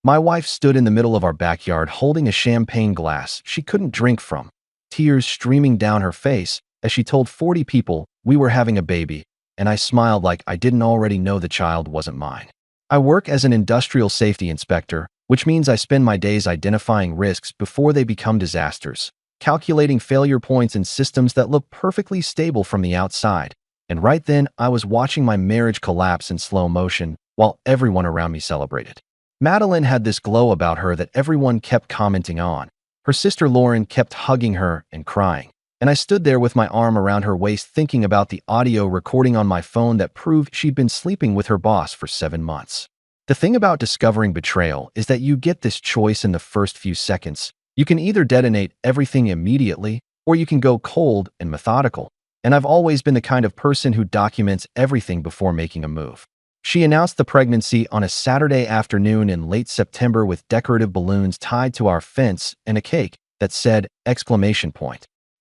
My wife stood in the middle of our backyard holding a champagne glass she couldn't drink from, tears streaming down her face as she told 40 people we were having a baby, and I smiled like I didn't already know the child wasn't mine. I work as an industrial safety inspector, which means I spend my days identifying risks before they become disasters, calculating failure points in systems that look perfectly stable from the outside. And right then, I was watching my marriage collapse in slow motion while everyone around me celebrated. Madeline had this glow about her that everyone kept commenting on. Her sister Lauren kept hugging her and crying, and I stood there with my arm around her waist thinking about the audio recording on my phone that proved she'd been sleeping with her boss for 7 months. The thing about discovering betrayal is that you get this choice in the first few seconds. You can either detonate everything immediately, or you can go cold and methodical. And I've always been the kind of person who documents everything before making a move. She announced the pregnancy on a Saturday afternoon in late September with decorative balloons tied to our fence and a cake that said,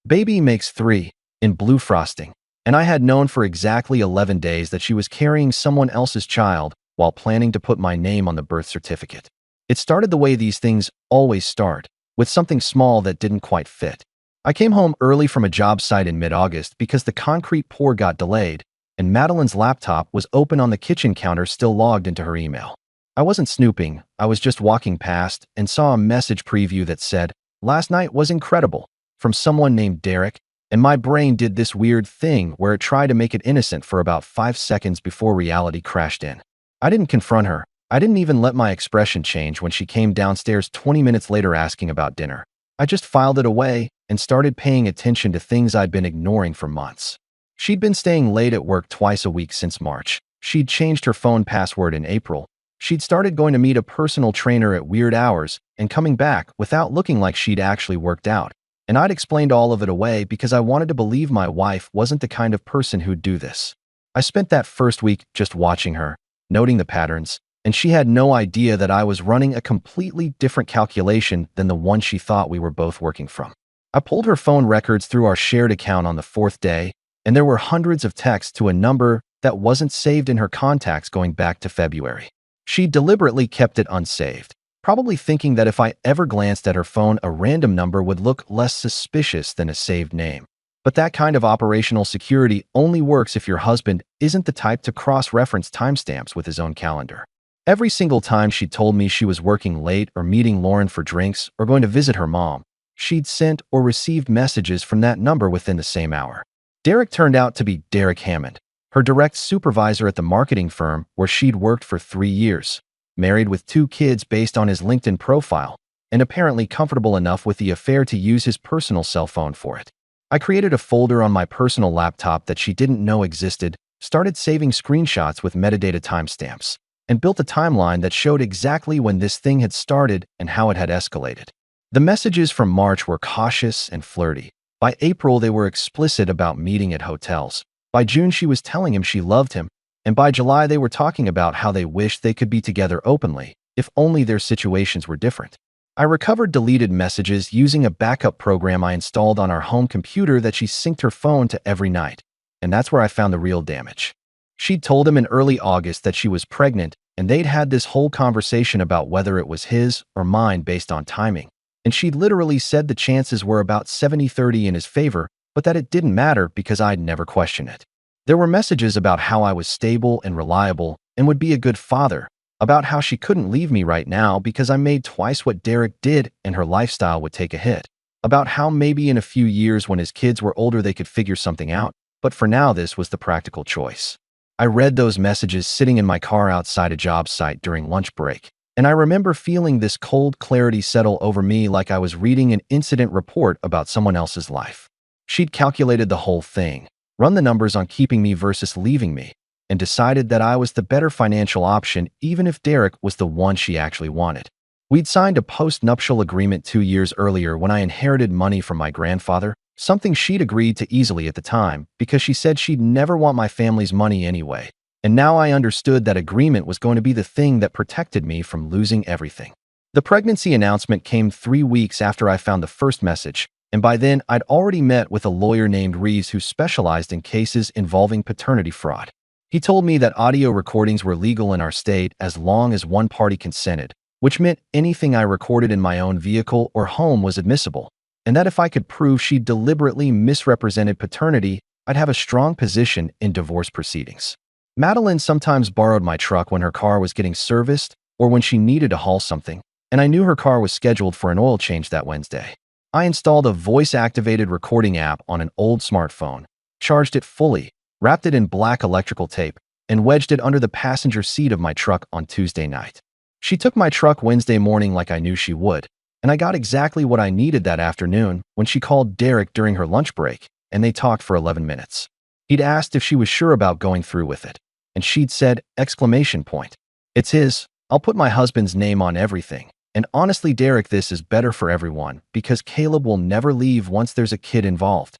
"Baby makes 3, in blue frosting. And I had known for exactly 11 days that she was carrying someone else's child while planning to put my name on the birth certificate. It started the way these things always start, with something small that didn't quite fit. I came home early from a job site in mid-August because the concrete pour got delayed, and Madeline's laptop was open on the kitchen counter still logged into her email. I wasn't snooping, I was just walking past and saw a message preview that said, "Last night was incredible," from someone named Derek, and my brain did this weird thing where it tried to make it innocent for about 5 seconds before reality crashed in. I didn't confront her. I didn't even let my expression change when she came downstairs 20 minutes later asking about dinner. I just filed it away and started paying attention to things I'd been ignoring for months. She'd been staying late at work twice a week since March. She'd changed her phone password in April. She'd started going to meet a personal trainer at weird hours and coming back without looking like she'd actually worked out. And I'd explained all of it away because I wanted to believe my wife wasn't the kind of person who'd do this. I spent that first week just watching her, noting the patterns, and she had no idea that I was running a completely different calculation than the one she thought we were both working from. I pulled her phone records through our shared account on the 4th day, and there were hundreds of texts to a number that wasn't saved in her contacts going back to February. She deliberately kept it unsaved, probably thinking that if I ever glanced at her phone, a random number would look less suspicious than a saved name. But that kind of operational security only works if your husband isn't the type to cross-reference timestamps with his own calendar. Every single time she told me she was working late or meeting Lauren for drinks or going to visit her mom, she'd sent or received messages from that number within the same hour. Derek turned out to be Derek Hammond, her direct supervisor at the marketing firm where she'd worked for 3 years, married with 2 kids based on his LinkedIn profile, and apparently comfortable enough with the affair to use his personal cell phone for it. I created a folder on my personal laptop that she didn't know existed, started saving screenshots with metadata timestamps, and built a timeline that showed exactly when this thing had started and how it had escalated. The messages from March were cautious and flirty. By April, they were explicit about meeting at hotels. By June, she was telling him she loved him, and by July, they were talking about how they wished they could be together openly, if only their situations were different. I recovered deleted messages using a backup program I installed on our home computer that she synced her phone to every night, and that's where I found the real damage. She'd told him in early August that she was pregnant, and they'd had this whole conversation about whether it was his or mine based on timing. And she'd literally said the chances were about 70-30 in his favor, but that it didn't matter because I'd never question it. There were messages about how I was stable and reliable and would be a good father, about how she couldn't leave me right now because I made twice what Derek did and her lifestyle would take a hit, about how maybe in a few years when his kids were older they could figure something out, but for now this was the practical choice. I read those messages sitting in my car outside a job site during lunch break, and I remember feeling this cold clarity settle over me like I was reading an incident report about someone else's life. She'd calculated the whole thing, run the numbers on keeping me versus leaving me, and decided that I was the better financial option even if Derek was the one she actually wanted. We'd signed a post-nuptial agreement 2 years earlier when I inherited money from my grandfather, something she'd agreed to easily at the time because she said she'd never want my family's money anyway. And now I understood that agreement was going to be the thing that protected me from losing everything. The pregnancy announcement came 3 weeks after I found the first message, and by then I'd already met with a lawyer named Reeves who specialized in cases involving paternity fraud. He told me that audio recordings were legal in our state as long as one party consented, which meant anything I recorded in my own vehicle or home was admissible, and that if I could prove she deliberately misrepresented paternity, I'd have a strong position in divorce proceedings. Madeline sometimes borrowed my truck when her car was getting serviced or when she needed to haul something, and I knew her car was scheduled for an oil change that Wednesday. I installed a voice-activated recording app on an old smartphone, charged it fully, wrapped it in black electrical tape, and wedged it under the passenger seat of my truck on Tuesday night. She took my truck Wednesday morning like I knew she would, and I got exactly what I needed that afternoon when she called Derek during her lunch break, and they talked for 11 minutes. He'd asked if she was sure about going through with it, and she'd said, exclamation point. It's his. I'll put my husband's name on everything. And honestly, Derek, this is better for everyone because Caleb will never leave once there's a kid involved.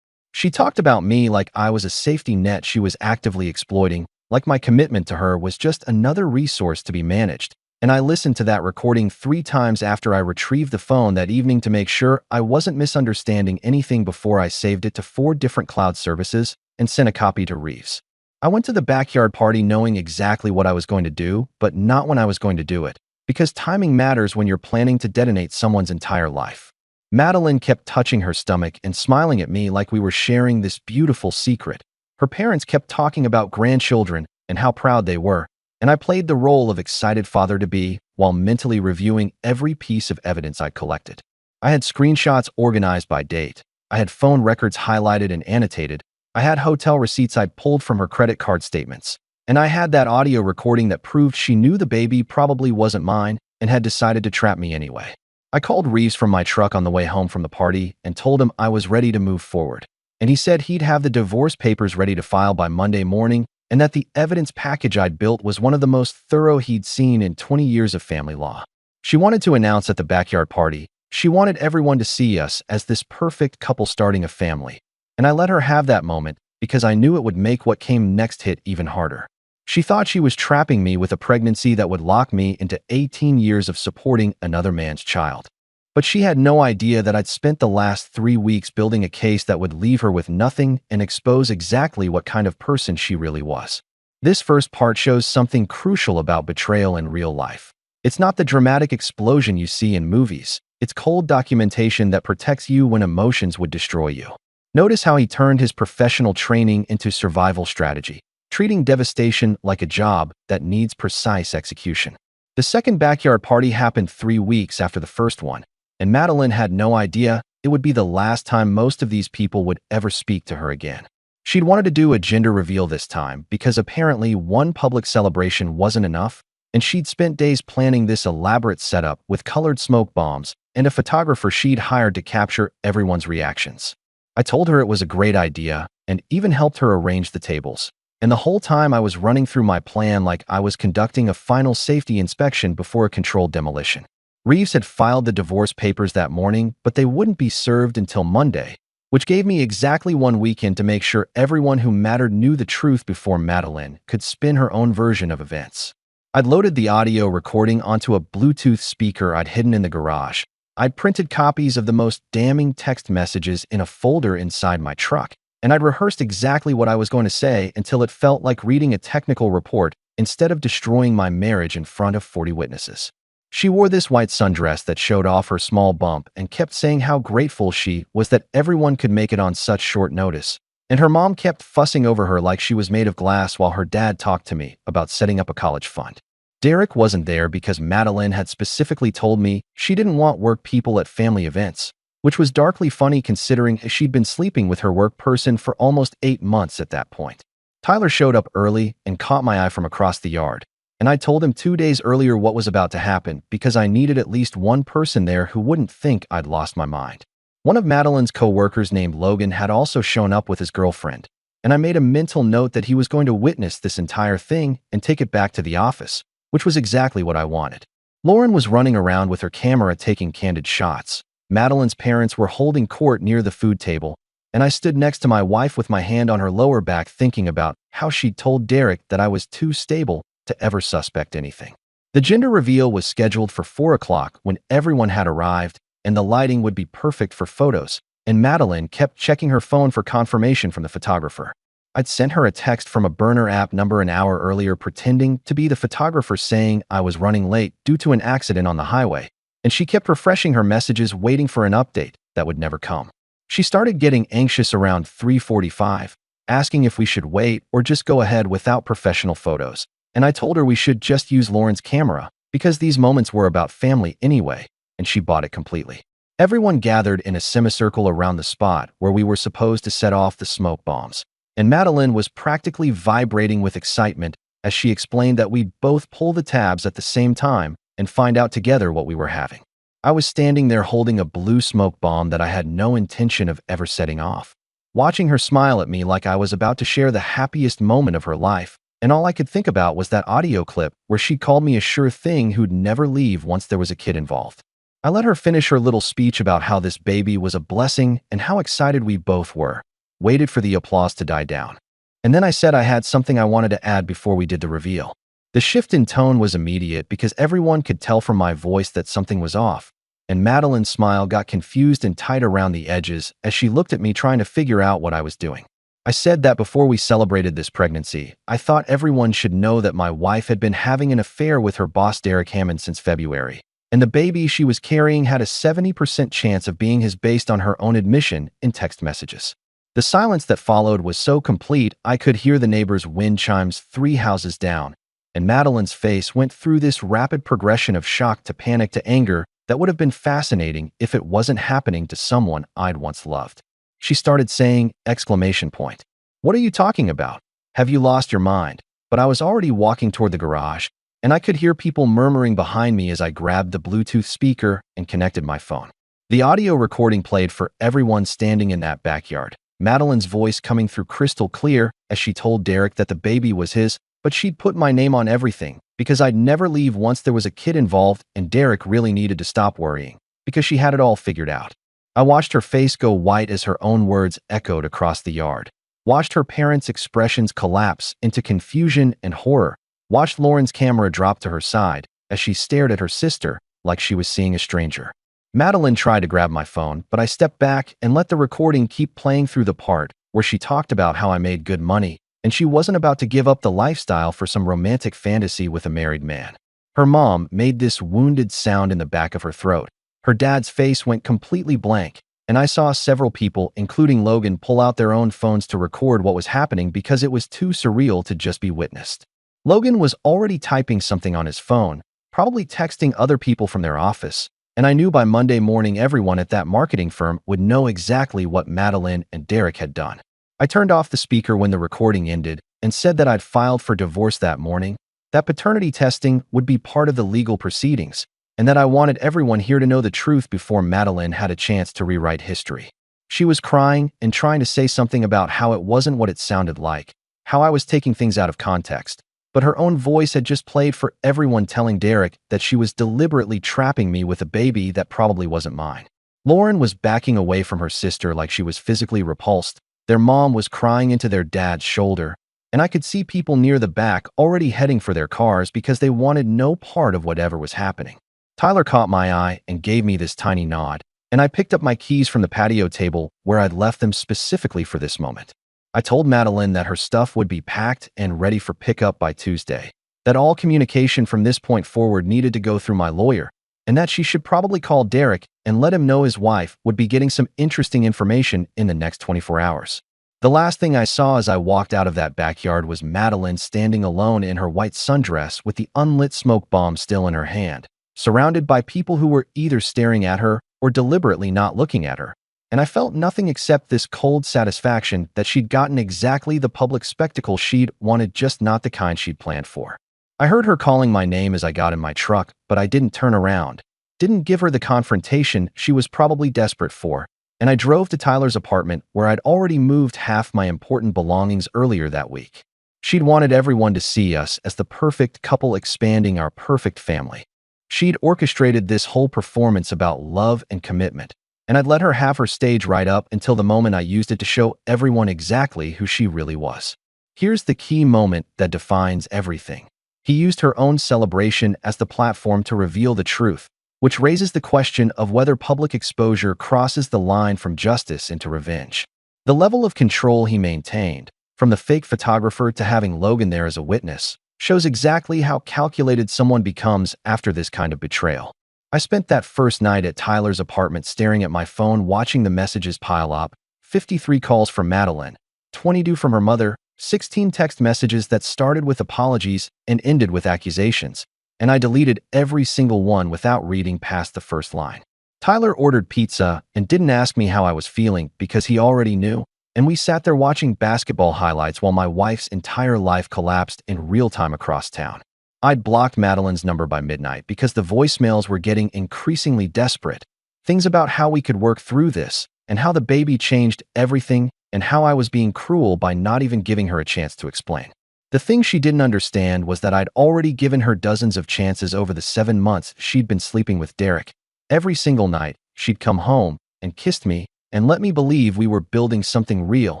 She talked about me like I was a safety net she was actively exploiting, like my commitment to her was just another resource to be managed. And I listened to that recording 3 times after I retrieved the phone that evening to make sure I wasn't misunderstanding anything before I saved it to 4 different cloud services and sent a copy to Reeves. I went to the backyard party knowing exactly what I was going to do, but not when I was going to do it, because timing matters when you're planning to detonate someone's entire life. Madeline kept touching her stomach and smiling at me like we were sharing this beautiful secret. Her parents kept talking about grandchildren and how proud they were, and I played the role of excited father-to-be while mentally reviewing every piece of evidence I'd collected. I had screenshots organized by date. I had phone records highlighted and annotated. I had hotel receipts I'd pulled from her credit card statements. And I had that audio recording that proved she knew the baby probably wasn't mine and had decided to trap me anyway. I called Reeves from my truck on the way home from the party and told him I was ready to move forward. And he said he'd have the divorce papers ready to file by Monday morning and that the evidence package I'd built was one of the most thorough he'd seen in 20 years of family law. She wanted to announce at the backyard party she wanted everyone to see us as this perfect couple starting a family. And I let her have that moment because I knew it would make what came next hit even harder. She thought she was trapping me with a pregnancy that would lock me into 18 years of supporting another man's child. But she had no idea that I'd spent the last 3 weeks building a case that would leave her with nothing and expose exactly what kind of person she really was. This first part shows something crucial about betrayal in real life. It's not the dramatic explosion you see in movies. It's cold documentation that protects you when emotions would destroy you. Notice how he turned his professional training into survival strategy, treating devastation like a job that needs precise execution. The second backyard party happened 3 weeks after the first one, and Madeline had no idea it would be the last time most of these people would ever speak to her again. She'd wanted to do a gender reveal this time because apparently one public celebration wasn't enough, and she'd spent days planning this elaborate setup with colored smoke bombs and a photographer she'd hired to capture everyone's reactions. I told her it was a great idea and even helped her arrange the tables. And the whole time I was running through my plan like I was conducting a final safety inspection before a controlled demolition. Reeves had filed the divorce papers that morning, but they wouldn't be served until Monday, which gave me exactly 1 weekend to make sure everyone who mattered knew the truth before Madeline could spin her own version of events. I'd loaded the audio recording onto a Bluetooth speaker I'd hidden in the garage. I'd printed copies of the most damning text messages in a folder inside my truck, and I'd rehearsed exactly what I was going to say until it felt like reading a technical report instead of destroying my marriage in front of 40 witnesses. She wore this white sundress that showed off her small bump and kept saying how grateful she was that everyone could make it on such short notice. And her mom kept fussing over her like she was made of glass while her dad talked to me about setting up a college fund. Derek wasn't there because Madeline had specifically told me she didn't want work people at family events, which was darkly funny considering she'd been sleeping with her work person for almost 8 months at that point. Tyler showed up early and caught my eye from across the yard, and I told him 2 days earlier what was about to happen because I needed at least one person there who wouldn't think I'd lost my mind. One of Madeline's co-workers named Logan had also shown up with his girlfriend, and I made a mental note that he was going to witness this entire thing and take it back to the office, which was exactly what I wanted. Lauren was running around with her camera taking candid shots. Madeline's parents were holding court near the food table, and I stood next to my wife with my hand on her lower back thinking about how she'd told Derek that I was too stable to ever suspect anything. The gender reveal was scheduled for 4 o'clock when everyone had arrived, and the lighting would be perfect for photos, and Madeline kept checking her phone for confirmation from the photographer. I'd sent her a text from a burner app number an hour earlier pretending to be the photographer saying I was running late due to an accident on the highway, and she kept refreshing her messages waiting for an update that would never come. She started getting anxious around 3:45, asking if we should wait or just go ahead without professional photos, and I told her we should just use Lauren's camera because these moments were about family anyway, and she bought it completely. Everyone gathered in a semicircle around the spot where we were supposed to set off the smoke bombs, and Madeline was practically vibrating with excitement as she explained that we'd both pull the tabs at the same time and find out together what we were having. I was standing there holding a blue smoke bomb that I had no intention of ever setting off, watching her smile at me like I was about to share the happiest moment of her life, and all I could think about was that audio clip where she called me a sure thing who'd never leave once there was a kid involved. I let her finish her little speech about how this baby was a blessing and how excited we both were, waited for the applause to die down. And then I said I had something I wanted to add before we did the reveal. The shift in tone was immediate because everyone could tell from my voice that something was off, and Madeline's smile got confused and tight around the edges as she looked at me trying to figure out what I was doing. I said that before we celebrated this pregnancy, I thought everyone should know that my wife had been having an affair with her boss Derek Hammond since February, and the baby she was carrying had a 70% chance of being his based on her own admission in text messages. The silence that followed was so complete I could hear the neighbor's wind chimes 3 houses down, and Madeline's face went through this rapid progression of shock to panic to anger that would have been fascinating if it wasn't happening to someone I'd once loved. She started saying, exclamation point. What are you talking about? Have you lost your mind? But I was already walking toward the garage, and I could hear people murmuring behind me as I grabbed the Bluetooth speaker and connected my phone. The audio recording played for everyone standing in that backyard, Madeline's voice coming through crystal clear as she told Derek that the baby was his, but she'd put my name on everything because I'd never leave once there was a kid involved, and Derek really needed to stop worrying because she had it all figured out. I watched her face go white as her own words echoed across the yard, watched her parents' expressions collapse into confusion and horror, watched Lauren's camera drop to her side as she stared at her sister like she was seeing a stranger. Madeline tried to grab my phone, but I stepped back and let the recording keep playing through the part where she talked about how I made good money, and she wasn't about to give up the lifestyle for some romantic fantasy with a married man. Her mom made this wounded sound in the back of her throat. Her dad's face went completely blank, and I saw several people, including Logan, pull out their own phones to record what was happening because it was too surreal to just be witnessed. Logan was already typing something on his phone, probably texting other people from their office, and I knew by Monday morning everyone at that marketing firm would know exactly what Madeline and Derek had done. I turned off the speaker when the recording ended and said that I'd filed for divorce that morning, that paternity testing would be part of the legal proceedings, and that I wanted everyone here to know the truth before Madeline had a chance to rewrite history. She was crying and trying to say something about how it wasn't what it sounded like, how I was taking things out of context, but her own voice had just played for everyone telling Derek that she was deliberately trapping me with a baby that probably wasn't mine. Lauren was backing away from her sister like she was physically repulsed. Their mom was crying into their dad's shoulder, and I could see people near the back already heading for their cars because they wanted no part of whatever was happening. Tyler caught my eye and gave me this tiny nod, and I picked up my keys from the patio table where I'd left them specifically for this moment. I told Madeline that her stuff would be packed and ready for pickup by Tuesday, that all communication from this point forward needed to go through my lawyer, and that she should probably call Derek and let him know his wife would be getting some interesting information in the next 24 hours. The last thing I saw as I walked out of that backyard was Madeline standing alone in her white sundress with the unlit smoke bomb still in her hand, surrounded by people who were either staring at her or deliberately not looking at her. And I felt nothing except this cold satisfaction that she'd gotten exactly the public spectacle she'd wanted, just not the kind she'd planned for. I heard her calling my name as I got in my truck, but I didn't turn around, didn't give her the confrontation she was probably desperate for, and I drove to Tyler's apartment where I'd already moved half my important belongings earlier that week. She'd wanted everyone to see us as the perfect couple expanding our perfect family. She'd orchestrated this whole performance about love and commitment, and I'd let her have her stage right up until the moment I used it to show everyone exactly who she really was. Here's the key moment that defines everything. He used her own celebration as the platform to reveal the truth, which raises the question of whether public exposure crosses the line from justice into revenge. The level of control he maintained, from the fake photographer to having Logan there as a witness, shows exactly how calculated someone becomes after this kind of betrayal. I spent that first night at Tyler's apartment staring at my phone watching the messages pile up: 53 calls from Madeline, 22 from her mother, 16 text messages that started with apologies and ended with accusations, and I deleted every single one without reading past the first line. Tyler ordered pizza and didn't ask me how I was feeling because he already knew, and we sat there watching basketball highlights while my wife's entire life collapsed in real time across town. I'd blocked Madeline's number by midnight because the voicemails were getting increasingly desperate. Things about how we could work through this, and how the baby changed everything, and how I was being cruel by not even giving her a chance to explain. The thing she didn't understand was that I'd already given her dozens of chances over the 7 months she'd been sleeping with Derek. Every single night, she'd come home and kissed me and let me believe we were building something real,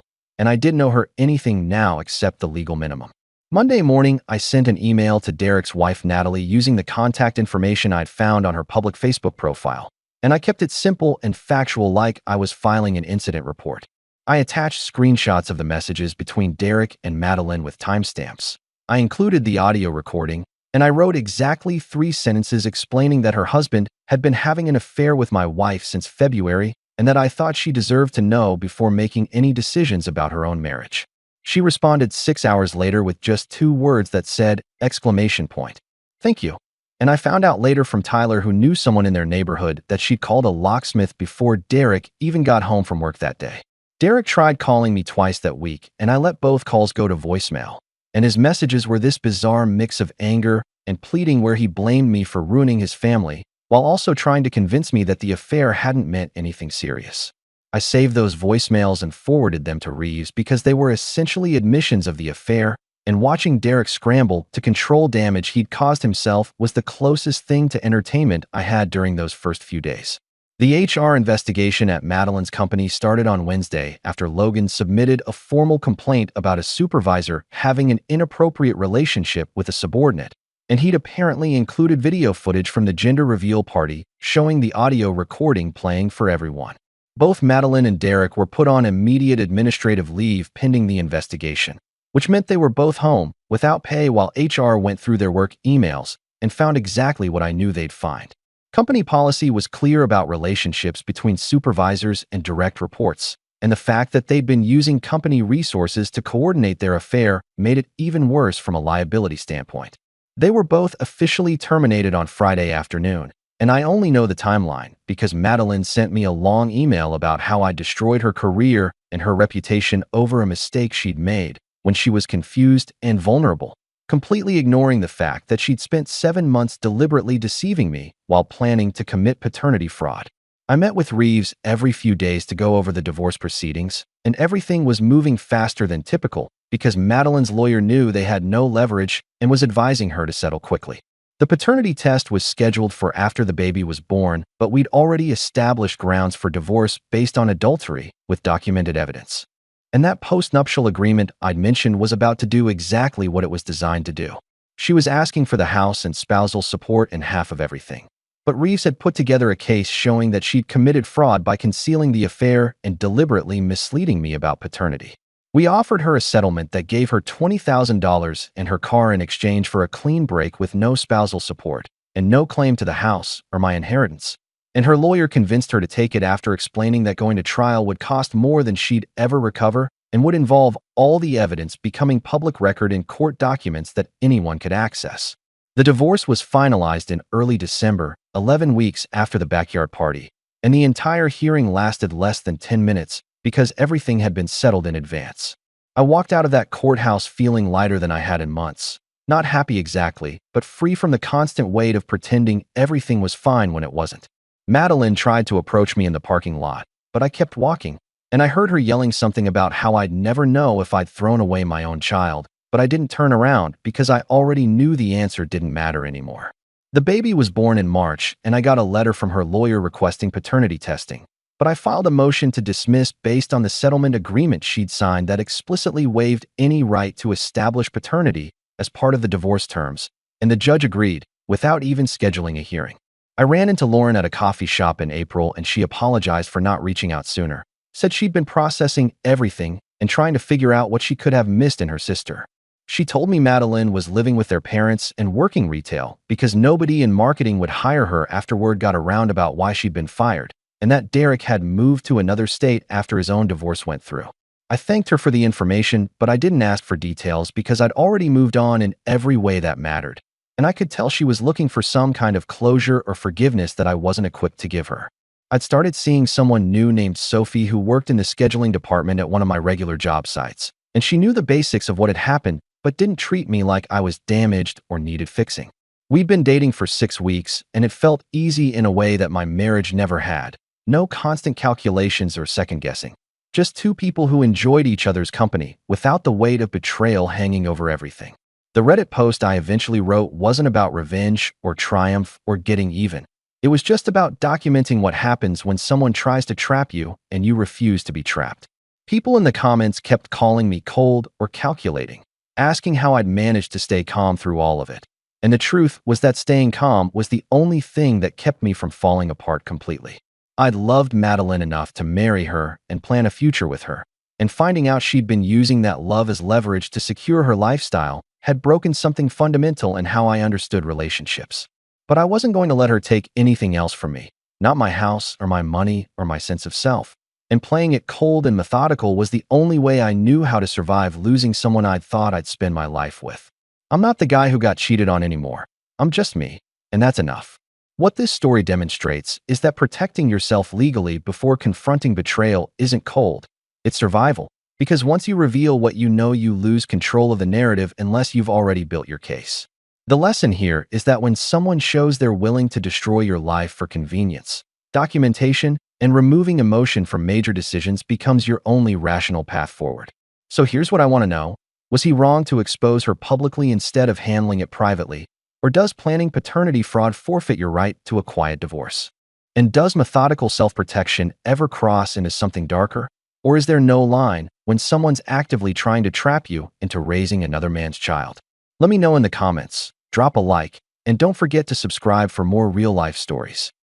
and I didn't owe her anything now except the legal minimum. Monday morning, I sent an email to Derek's wife, Natalie, using the contact information I'd found on her public Facebook profile, and I kept it simple and factual like I was filing an incident report. I attached screenshots of the messages between Derek and Madeline with timestamps. I included the audio recording, and I wrote exactly 3 sentences explaining that her husband had been having an affair with my wife since February and that I thought she deserved to know before making any decisions about her own marriage. She responded 6 hours later with just 2 words that said, "Thank you." And I found out later from Tyler, who knew someone in their neighborhood, that she'd called a locksmith before Derek even got home from work that day. Derek tried calling me twice that week, and I let both calls go to voicemail. And his messages were this bizarre mix of anger and pleading where he blamed me for ruining his family, while also trying to convince me that the affair hadn't meant anything serious. I saved those voicemails and forwarded them to Reeves because they were essentially admissions of the affair, and watching Derek scramble to control damage he'd caused himself was the closest thing to entertainment I had during those first few days. The HR investigation at Madeline's company started on Wednesday after Logan submitted a formal complaint about a supervisor having an inappropriate relationship with a subordinate, and he'd apparently included video footage from the gender reveal party showing the audio recording playing for everyone. Both Madeline and Derek were put on immediate administrative leave pending the investigation, which meant they were both home without pay while HR went through their work emails and found exactly what I knew they'd find. Company policy was clear about relationships between supervisors and direct reports, and the fact that they'd been using company resources to coordinate their affair made it even worse from a liability standpoint. They were both officially terminated on Friday afternoon, and I only know the timeline because Madeline sent me a long email about how I destroyed her career and her reputation over a mistake she'd made when she was confused and vulnerable, completely ignoring the fact that she'd spent 7 months deliberately deceiving me while planning to commit paternity fraud. I met with Reeves every few days to go over the divorce proceedings, and everything was moving faster than typical because Madeline's lawyer knew they had no leverage and was advising her to settle quickly. The paternity test was scheduled for after the baby was born, but we'd already established grounds for divorce based on adultery with documented evidence. And that post-nuptial agreement I'd mentioned was about to do exactly what it was designed to do. She was asking for the house and spousal support and half of everything. But Reeves had put together a case showing that she'd committed fraud by concealing the affair and deliberately misleading me about paternity. We offered her a settlement that gave her $20,000 and her car in exchange for a clean break with no spousal support and no claim to the house or my inheritance. And her lawyer convinced her to take it after explaining that going to trial would cost more than she'd ever recover and would involve all the evidence becoming public record in court documents that anyone could access. The divorce was finalized in early December, 11 weeks after the backyard party, and the entire hearing lasted less than 10 minutes because everything had been settled in advance. I walked out of that courthouse feeling lighter than I had in months. Not happy exactly, but free from the constant weight of pretending everything was fine when it wasn't. Madeline tried to approach me in the parking lot, but I kept walking, and I heard her yelling something about how I'd never know if I'd thrown away my own child, but I didn't turn around because I already knew the answer didn't matter anymore. The baby was born in March, and I got a letter from her lawyer requesting paternity testing, but I filed a motion to dismiss based on the settlement agreement she'd signed that explicitly waived any right to establish paternity as part of the divorce terms, and the judge agreed without even scheduling a hearing. I ran into Lauren at a coffee shop in April, and she apologized for not reaching out sooner, said she'd been processing everything and trying to figure out what she could have missed in her sister. She told me Madeline was living with their parents and working retail because nobody in marketing would hire her after word got around about why she'd been fired, and that Derek had moved to another state after his own divorce went through. I thanked her for the information, but I didn't ask for details because I'd already moved on in every way that mattered, and I could tell she was looking for some kind of closure or forgiveness that I wasn't equipped to give her. I'd started seeing someone new named Sophie who worked in the scheduling department at one of my regular job sites, and she knew the basics of what had happened but didn't treat me like I was damaged or needed fixing. We'd been dating for 6 weeks, and it felt easy in a way that my marriage never had. No constant calculations or second-guessing. Just two people who enjoyed each other's company without the weight of betrayal hanging over everything. The Reddit post I eventually wrote wasn't about revenge or triumph or getting even. It was just about documenting what happens when someone tries to trap you and you refuse to be trapped. People in the comments kept calling me cold or calculating, asking how I'd managed to stay calm through all of it. And the truth was that staying calm was the only thing that kept me from falling apart completely. I'd loved Madeline enough to marry her and plan a future with her, and finding out she'd been using that love as leverage to secure her lifestyle had broken something fundamental in how I understood relationships. But I wasn't going to let her take anything else from me, not my house or my money or my sense of self. And playing it cold and methodical was the only way I knew how to survive losing someone I'd thought I'd spend my life with. I'm not the guy who got cheated on anymore. I'm just me, and that's enough. What this story demonstrates is that protecting yourself legally before confronting betrayal isn't cold, it's survival. Because once you reveal what you know, you lose control of the narrative unless you've already built your case. The lesson here is that when someone shows they're willing to destroy your life for convenience, documentation, and removing emotion from major decisions becomes your only rational path forward. So here's what I want to know. Was he wrong to expose her publicly instead of handling it privately? Or does planning paternity fraud forfeit your right to a quiet divorce? And does methodical self-protection ever cross into something darker? Or is there no line when someone's actively trying to trap you into raising another man's child? Let me know in the comments, drop a like, and don't forget to subscribe for more real-life stories.